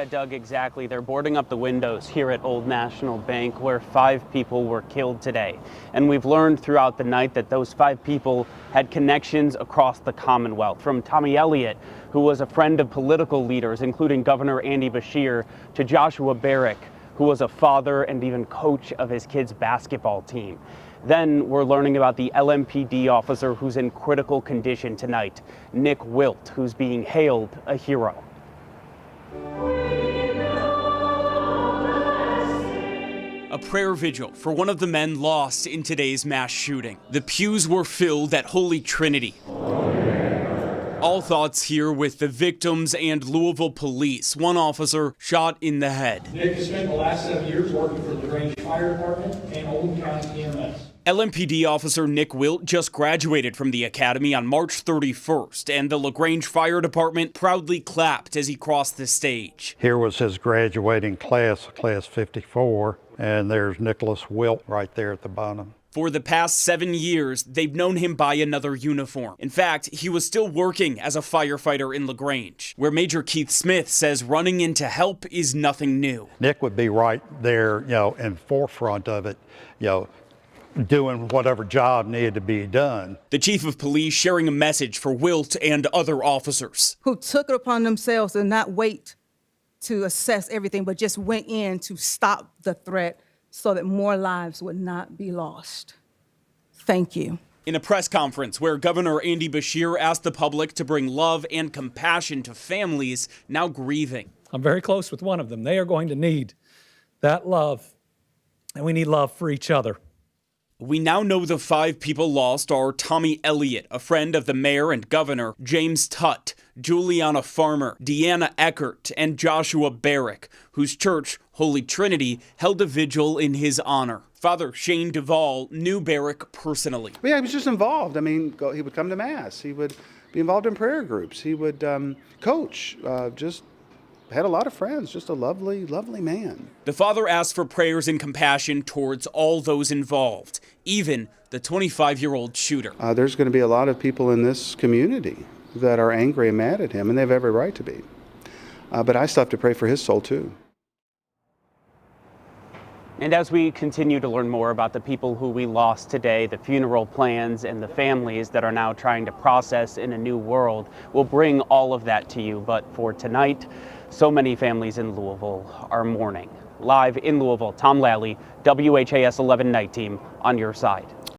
Doug, exactly. They're boarding up the windows here at Old National Bank where 5 people were killed today. And we've learned throughout the night that those 5 people had connections across the Commonwealth. From Tommy Elliott, who was a friend of political leaders, including Governor Andy Beshear, to Joshua Barrick, who was a father and even coach of his kids' basketball team. Then we're learning about the LMPD officer who's in critical condition tonight, Nick Wilt, who's being hailed a hero. A prayer vigil for one of the men lost in today's mass shooting. The pews were filled at Holy Trinity. All thoughts here with the victims and Louisville police. One officer shot in the head. Nick has spent the last 7 years working for the LaGrange Fire Department and Oldham County EMS. LMPD officer Nick Wilt just graduated from the academy on March 31st, and the LaGrange Fire Department proudly clapped as he crossed the stage. Here was his graduating class, class 54, and there's Nicholas Wilt right there at the bottom. For the past 7 years, they've known him by another uniform. In fact, he was still working as a firefighter in LaGrange, where Major Keith Smith says running in to help is nothing new. Nick would be right there, in forefront of it, doing whatever job needed to be done. The chief of police sharing a message for Wilt and other officers who took it upon themselves to not wait to assess everything, but just went in to stop the threat so that more lives would not be lost. Thank you. In a press conference where Governor Andy Beshear asked the public to bring love and compassion to families now grieving. I'm very close with one of them. They are going to need that love, and we need love for each other. We now know the 5 people lost are Tommy Elliott, a friend of the mayor and governor, James Tutt, Juliana Farmer, Deanna Eckert, and Joshua Barrick, whose church, Holy Trinity, held a vigil in his honor. Father Shane Duvall knew Barrick personally. Yeah, he was just involved. I mean, he would come to Mass. He would be involved in prayer groups. He would coach, just had a lot of friends, just a lovely, lovely man. The father asked for prayers and compassion towards all those involved, even the 25-year-old shooter. There's going to be a lot of people in this community that are angry and mad at him, and they have every right to be. But I still have to pray for his soul, too. And as we continue to learn more about the people who we lost today, the funeral plans, and the families that are now trying to process in a new world, we'll bring all of that to you. But for tonight, so many families in Louisville are mourning. Live in Louisville, Tom Lally, WHAS 11 Night Team on your side.